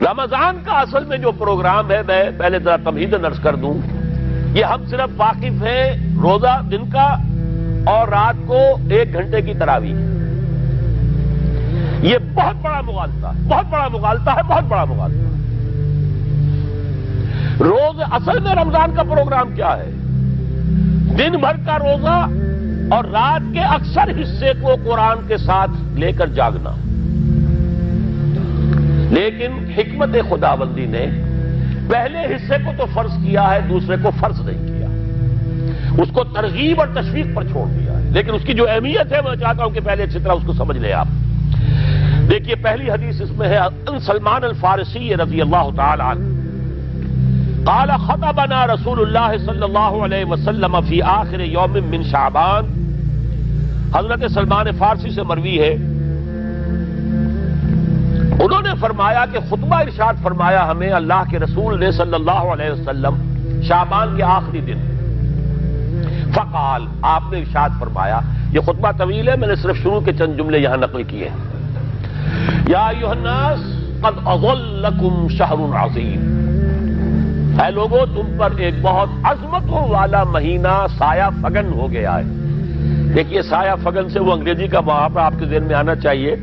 رمضان کا اصل میں جو پروگرام ہے، میں پہلے ذرا تمہید عرض کر دوں، یہ ہم صرف واقف ہیں روزہ دن کا اور رات کو 1 گھنٹے کی تراویح۔ یہ بہت بڑا مغالطہ ہے، بہت بڑا مغالطہ ہے، بہت بڑا مغالطہ ہے۔ روز اصل میں رمضان کا پروگرام کیا ہے؟ دن بھر کا روزہ اور رات کے اکثر حصے کو قرآن کے ساتھ لے کر جاگنا۔ لیکن حکمت خداوندی نے پہلے حصے کو تو فرض کیا ہے، دوسرے کو فرض نہیں کیا، اس کو ترغیب اور تشویق پر چھوڑ دیا ہے۔ لیکن اس کی جو اہمیت ہے میں چاہتا ہوں کہ پہلے اچھی طرح اس کو سمجھ لیں آپ۔ دیکھیے پہلی حدیث اس میں ہے ان سلمان الفارسی رضی اللہ تعالی عنہ قال خطبنا رسول اللہ صلی اللہ علیہ وسلم فی آخر یوم من شعبان۔ حضرت سلمان فارسی سے مروی ہے، انہوں نے فرمایا کہ خطبہ ارشاد فرمایا ہمیں اللہ کے رسول نے صلی اللہ علیہ وسلم شعبان کے آخری دن۔ فقال، آپ نے ارشاد فرمایا، یہ خطبہ طویل ہے، میں نے صرف شروع کے چند جملے یہاں نقل کیے ہیں۔ یا ایھا الناس قد اظلکم شہر عظیم، اے لوگوں تم پر ایک بہت عظمتوں والا مہینہ سایہ فگن ہو گیا ہے۔ دیکھیے سایہ فگن سے وہ انگریزی کا محاورہ آپ کے ذہن میں آنا چاہیے،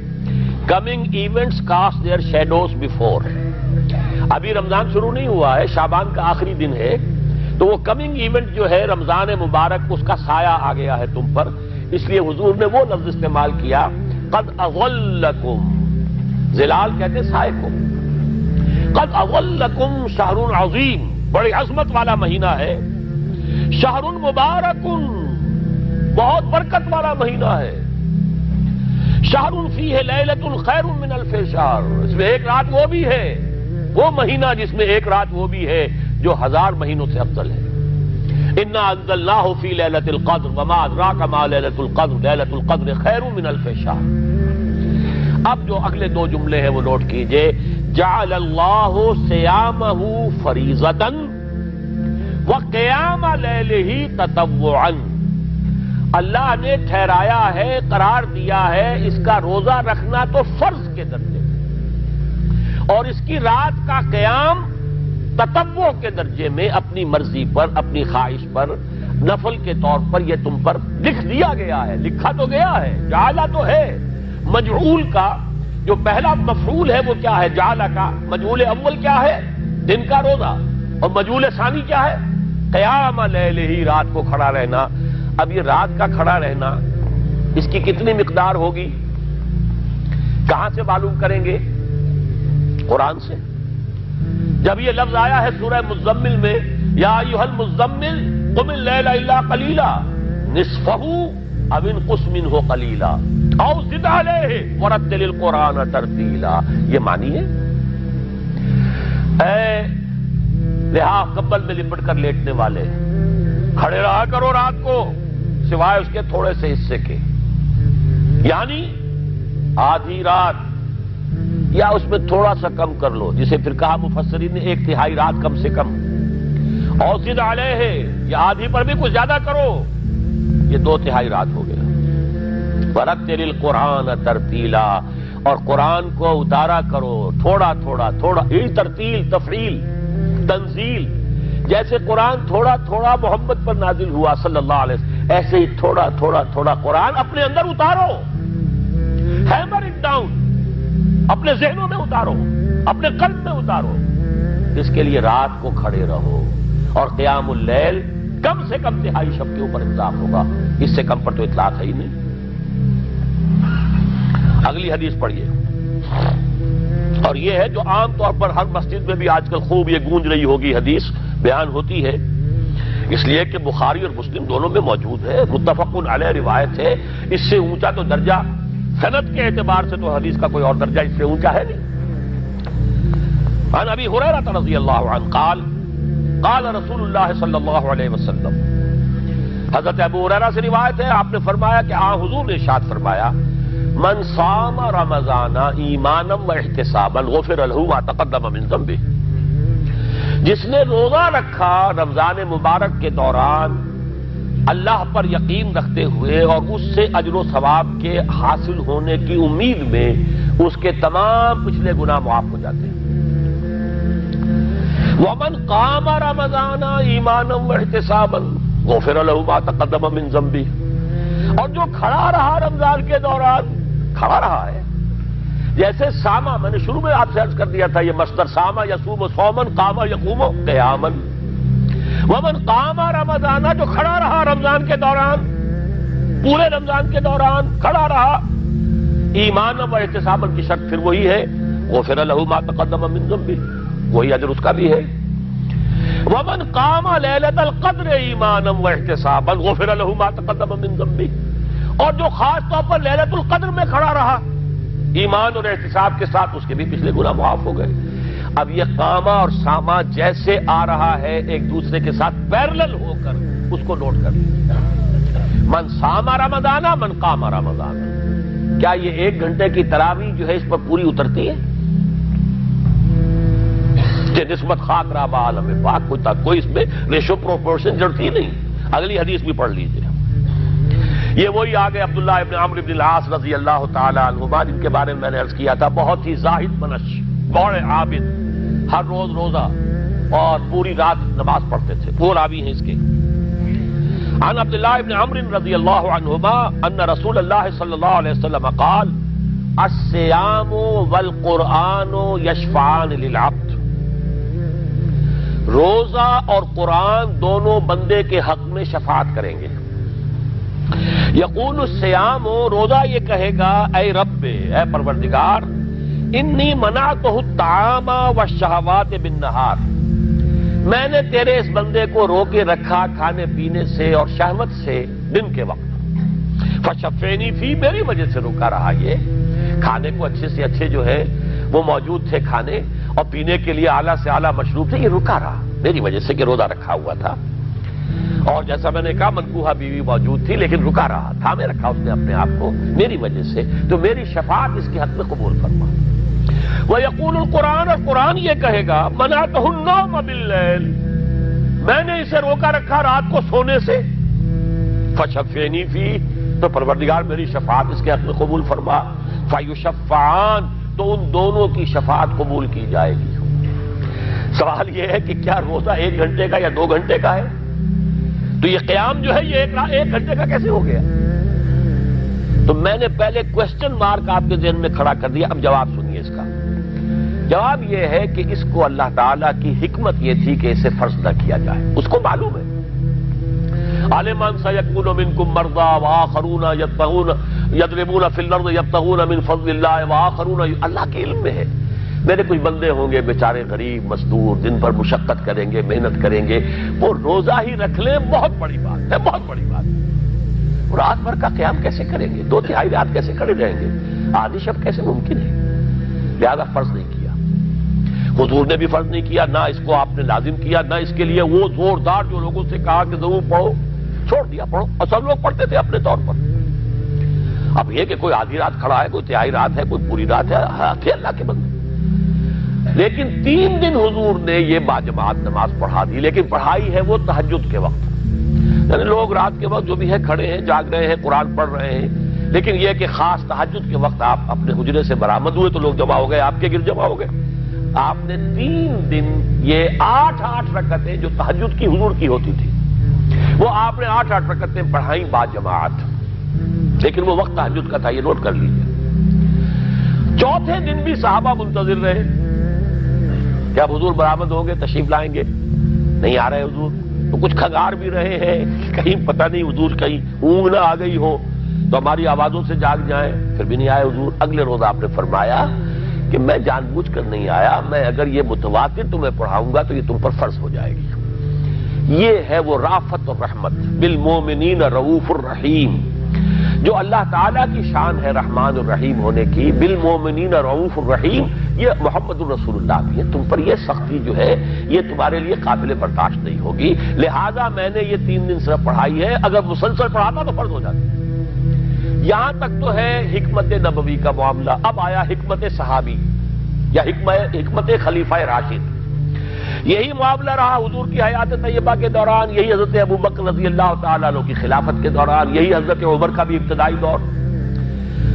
coming events cast their shadows before. ابھی رمضان شروع نہیں ہوا ہے، شعبان کا آخری دن ہے، تو وہ کمنگ ایونٹ جو ہے رمضان مبارک، اس کا سایہ آ گیا ہے تم پر، اس لیے حضور نے وہ لفظ استعمال کیا قد اظلکم، ظلال کہتے ہیں سائے کو، قد اظلکم شہر عظیم، بڑی عظمت والا مہینہ ہے، شہر مبارک، بہت برکت والا مہینہ ہے، شہر فیہ لیلۃ خیر من الف شہر، اس میں ایک رات وہ بھی ہے، وہ مہینہ جس میں ایک رات وہ بھی ہے جو 1000 مہینوں سے افضل ہے۔ انا انزلناہ فی لیلۃ القدر وما ادراک ما لیلۃ القدر لیلۃ القدر خیر من الف شہر۔ اب جو اگلے 2 جملے ہیں وہ نوٹ کیجئے، جعل اللہ صیامہ فریضۃ وقیام لیلہ تطوعا، اللہ نے ٹھہرایا ہے، قرار دیا ہے اس کا روزہ رکھنا تو فرض کے درجے میں، اور اس کی رات کا قیام تطوع کے درجے میں، اپنی مرضی پر، اپنی خواہش پر، نفل کے طور پر یہ تم پر لکھ دیا گیا ہے، لکھا تو گیا ہے، جعلہ تو ہے۔ مجعول کا جو پہلا مفعول ہے وہ کیا ہے؟ جعلہ کا مجعول اول کیا ہے؟ دن کا روزہ، اور مجعول ثانی کیا ہے؟ قیام لیلہ، رات کو کھڑا رہنا۔ اب یہ رات کا کھڑا رہنا اس کی کتنی مقدار ہوگی؟ کہاں سے معلوم کریں گے؟ قرآن سے۔ جب یہ لفظ آیا ہے سورہ مزمل میں، یا ایھا المزمل قم اللیل الا قلیلا نصفہ او انقص منہ قلیلا او زد علیہ ورتل القرآن ترتیلا، یہ معنی ہے اے لحاف کمبل میں لپٹ کر لیٹنے والے، کھڑے رہا کرو رات کو سوائے اس کے تھوڑے سے حصے کے، یعنی آدھی رات یا اس میں تھوڑا سا کم کر لو، جسے پھر کہا مفسرین نے 1/3 رات کم سے کم، اور زد علیہ، یا آدھی پر بھی کچھ زیادہ کرو، یہ 2/3 رات ہو گیا۔ ورتل القرآن ترتیلا، اور قرآن کو اتارا کرو تھوڑا تھوڑا تھوڑا، یہ ترتیل، تفعیل، تنزیل، جیسے قرآن تھوڑا تھوڑا محمد پر نازل ہوا صلی اللہ علیہ وسلم، ایسے ہی تھوڑا تھوڑا تھوڑا قرآن اپنے اندر اتارو، ہیمر اٹ ڈاؤن، اپنے ذہنوں میں اتارو، اپنے قلب میں اتارو۔ اس کے لیے رات کو کھڑے رہو، اور قیام اللیل کم سے کم 1/3 شب کے اوپر اطلاق ہوگا، اس سے کم پر تو اطلاق ہے ہی نہیں۔ اگلی حدیث پڑھیے، اور یہ ہے جو عام طور پر ہر مسجد میں بھی آج کل خوب یہ گونج رہی ہوگی، حدیث بیان ہوتی ہے، اس لیے کہ بخاری اور مسلم دونوں میں موجود ہے، متفق علیہ روایت ہے، اس سے اونچا تو درجہ سند کے اعتبار سے تو حدیث کا کوئی اور درجہ اس سے اونچا ہے نہیں۔ عن ابی ہریرہ رضی اللہ عنہ قال قال رسول اللہ صلی اللہ علیہ وسلم، حضرت ابو ہریرہ سے روایت ہے، آپ نے فرمایا کہ حضور نے ارشاد فرمایا، من صام رمضان ایمانا و احتسابا غفر له ما تقدم من ذنبه، جس نے روزہ رکھا رمضان مبارک کے دوران اللہ پر یقین رکھتے ہوئے اور اس سے اجر و ثواب کے حاصل ہونے کی امید میں، اس کے تمام پچھلے گناہ معاف ہو جاتے ہیں۔ ومن قام رمضان ایمانا واحتسابا غفر له ما تقدم من ذنبه، اور جو کھڑا رہا رمضان کے دوران، کھڑا رہا ہے، جیسے ساما، میں نے شروع میں آپ سے عرض کر دیا تھا یہ مصدر ساما یصوم صوما قام یقوم قیاما، ومن قام رمضان، جو کھڑا رہا رمضان کے دوران، پورے رمضان کے دوران کھڑا رہا، ایمان و احتسابا کی شرط پھر وہی ہے، غفر له ما تقدم من ذنبه، وہی اجر اس کا بھی ہے۔ ومن قام لیلۃ القدر ایمانا واحتسابا غفر له ما تقدم من ذنبه، اور جو خاص طور پر لیلۃ القدر میں کھڑا رہا ایمان اور احتساب کے ساتھ، اس کے بھی پچھلے گناہ معاف ہو گئے۔ اب یہ قامہ اور سامہ جیسے آ رہا ہے ایک دوسرے کے ساتھ پیرلل ہو کر، اس کو نوٹ کر لیجیے۔ من سام رمضان من قام رمضان، کیا یہ 1 گھنٹے کی تراویح جو ہے اس پر پوری اترتی ہے؟ کہ نسبت خاک رابع عالم پاک کوئی اس میں ریشو پروپورشن جڑتی نہیں۔ اگلی حدیث بھی پڑھ لیجیے۔ یہ وہی آگے عبداللہ ابن عمرو بن العاص رضی اللہ تعالی عنہما، جن کے بارے میں نے عرض کیا تھا، بہت ہی زاہد منش، بڑے عابد، ہر روز روزہ اور پوری رات نماز پڑھتے تھے، وہ راوی ہیں اس کے۔ عن عبداللہ ابن عمرو رضی اللہ عنہما ان رسول اللہ صلی اللہ علیہ وسلم قال الصیام والقرآن یشفعان للعبد، روزہ اور قرآن دونوں بندے کے حق میں شفاعت کریں گے۔ یقول الصیام، روزہ یہ کہے گا اے رب، اے پروردگار، انی منعتہ الطعام والشہوات بالنہار، میں نے تیرے اس بندے کو روکے رکھا کھانے پینے سے اور شہوت سے دن کے وقت، فشفینی فی، میری وجہ سے روکا رہا، یہ کھانے کو اچھے سے اچھے جو ہے وہ موجود تھے کھانے، اور پینے کے لیے اعلیٰ سے اعلیٰ مشروب تھے، یہ رکا رہا میری وجہ سے کہ روزہ رکھا ہوا تھا، اور جیسا میں نے کہا منکوحہ بیوی موجود تھی لیکن رکا رہا، تھامے رکھا اس نے اپنے آپ کو میری وجہ سے، تو میری شفاعت اس کے حق میں قبول فرما۔ وَيَقُولُ الْقُرْآنُ، اور قرآن یہ کہے گا مَنَعْتُهُ النَّوْمَ بِاللَّيْلِ، میں نے اسے روکا رکھا رات کو سونے سے، فَشَفِّعْنِي فِيهِ، تو پروردگار میری شفاعت اس کے حق میں قبول فرما، فَيُشَفَّعَانِ، تو ان دونوں کی شفاعت قبول کی جائے گی۔ سوال یہ ہے کہ کیا روزہ 1 گھنٹے کا یا 2 گھنٹے کا ہے؟ تو یہ قیام جو ہے یہ 1 گھنٹے کا کیسے ہو گیا؟ تو میں نے پہلے کوسچن مارک آپ کے ذہن میں کھڑا کر دیا، اب جواب سنیے اس کا۔ جواب یہ ہے کہ اس کو اللہ تعالیٰ کی حکمت یہ تھی کہ اسے فرض نہ کیا جائے، اس کو معلوم ہے۔ عالمان سیکون منکم مرضی وآخرون یضربون فی الارض یبتغون من فضل اللہ وآخرون، اللہ کے علم میں ہے میرے کچھ بندے ہوں گے بیچارے غریب مزدور، دن بھر مشقت کریں گے، محنت کریں گے، وہ روزہ ہی رکھ لیں، بہت بڑی بات ہے، بہت بڑی بات ہے۔ رات بھر کا قیام کیسے کریں گے؟ 2/3 رات کیسے کھڑے رہیں گے؟ آدھی شب کیسے ممکن ہے؟ لہذا فرض نہیں کیا، حضور نے بھی فرض نہیں کیا، نہ اس کو آپ نے لازم کیا، نہ اس کے لیے وہ زوردار جو لوگوں سے کہا کہ ضرور پڑھو، چھوڑ دیا پڑھو، اور سب لوگ پڑھتے تھے اپنے طور پر۔ اب یہ کہ کوئی آدھی رات کھڑا ہے، کوئی 1/3 رات ہے، کوئی پوری رات ہے، تھے اللہ کے بندے۔ لیکن 3 دن حضور نے یہ باجماعت نماز پڑھا دی، لیکن پڑھائی ہے وہ تہجد کے وقت، یعنی لوگ رات کے وقت جو بھی ہے کھڑے ہیں، جاگ رہے ہیں، قرآن پڑھ رہے ہیں، لیکن یہ کہ خاص تہجد کے وقت آپ اپنے حجرے سے برآمد ہوئے تو لوگ جمع ہو گئے، آپ کے گرد جمع ہو گئے۔ آپ نے 3 دن یہ 8 رکعتیں جو تہجد کی حضور کی ہوتی تھی، وہ آپ نے 8 رکعتیں پڑھائیں باجماعت، لیکن وہ وقت تہجد کا تھا، یہ نوٹ کر لیجیے۔ 4تھے دن بھی صحابہ منتظر رہے کہ اب حضور برآمد ہوں گے، تشریف لائیں گے، نہیں آ رہے حضور، تو کچھ کھنگار بھی رہے ہیں، کہیں پتہ نہیں حضور کہیں اونگ نہ آ گئی ہو تو ہماری آوازوں سے جاگ جائیں، پھر بھی نہیں آئے حضور۔ اگلے روز آپ نے فرمایا کہ میں جان بوجھ کر نہیں آیا، میں اگر یہ متواتر تمہیں پڑھاؤں گا تو یہ تم پر فرض ہو جائے گی۔ یہ ہے وہ رافت اور رحمت، بالمومنین رؤوف الرحیم، جو اللہ تعالیٰ کی شان ہے رحمان الرحیم ہونے کی، بالمومنین رؤوف الرحیم، یہ محمد الرسول اللہ بھی ہے، تم پر یہ سختی جو ہے یہ تمہارے لیے قابل برداشت نہیں ہوگی، لہذا میں نے یہ 3 دن صرف پڑھائی ہے، اگر مسلسل پڑھاتا تو فرض ہو جاتی۔ یہاں تک تو ہے حکمت نبوی کا معاملہ، اب آیا حکمت صحابی یا حکمت خلیفہ راشد۔ یہی معاملہ رہا حضور کی حیات طیبہ کے دوران، یہی حضرت ابوبکر رضی اللہ تعالیٰ عنہ کی خلافت کے دوران، یہی حضرت عمر کا بھی ابتدائی دور۔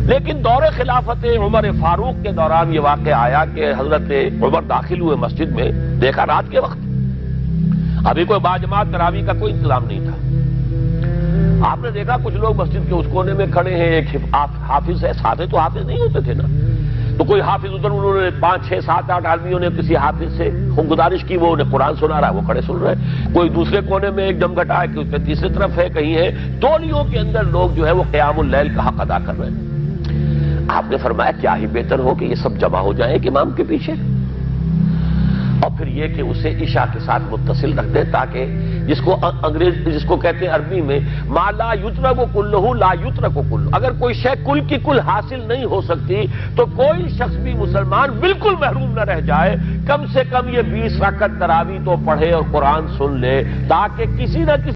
لیکن دور خلافت عمر فاروق کے دوران یہ واقعہ آیا کہ حضرت عمر داخل ہوئے مسجد میں، دیکھا رات کے وقت ابھی کوئی باجماعت تراویح کا کوئی انتظام نہیں تھا. آپ نے دیکھا کچھ لوگ مسجد کے اس کونے میں کھڑے ہیں، ایک حافظ ہے، ساتھ تو حافظ نہیں ہوتے تھے نا، تو کوئی حافظ ادھر، انہوں نے 5 6 7 8 آدمیوں نے کسی حافظ سے گزارش کی، وہ انہیں قرآن سنا رہا ہے، وہ کھڑے سن رہے ہیں. کوئی دوسرے کونے میں ایک جمگھٹا ہے کہ اس پہ تیسری طرف ہے، کہیں ہے، ٹولیوں کے اندر لوگ جو ہے وہ قیام اللیل کا حق ادا کر رہے ہیں. آپ نے فرمایا کیا ہی بہتر ہو کہ یہ سب جمع ہو جائیں ایک امام کے پیچھے، اور پھر یہ کہ اسے عشاء کے ساتھ متصل رکھ دیں، تاکہ جس کو کہتے ہیں عربی میں ما لا یترک کلہ لا یترک کلہ، اگر کوئی شے کل کی کل حاصل نہیں ہو سکتی تو کوئی شخص بھی مسلمان بالکل محروم نہ رہ جائے، کم سے کم یہ 20 رکعت تراویح تو پڑھے اور قرآن سن لے، تاکہ کسی نہ کسی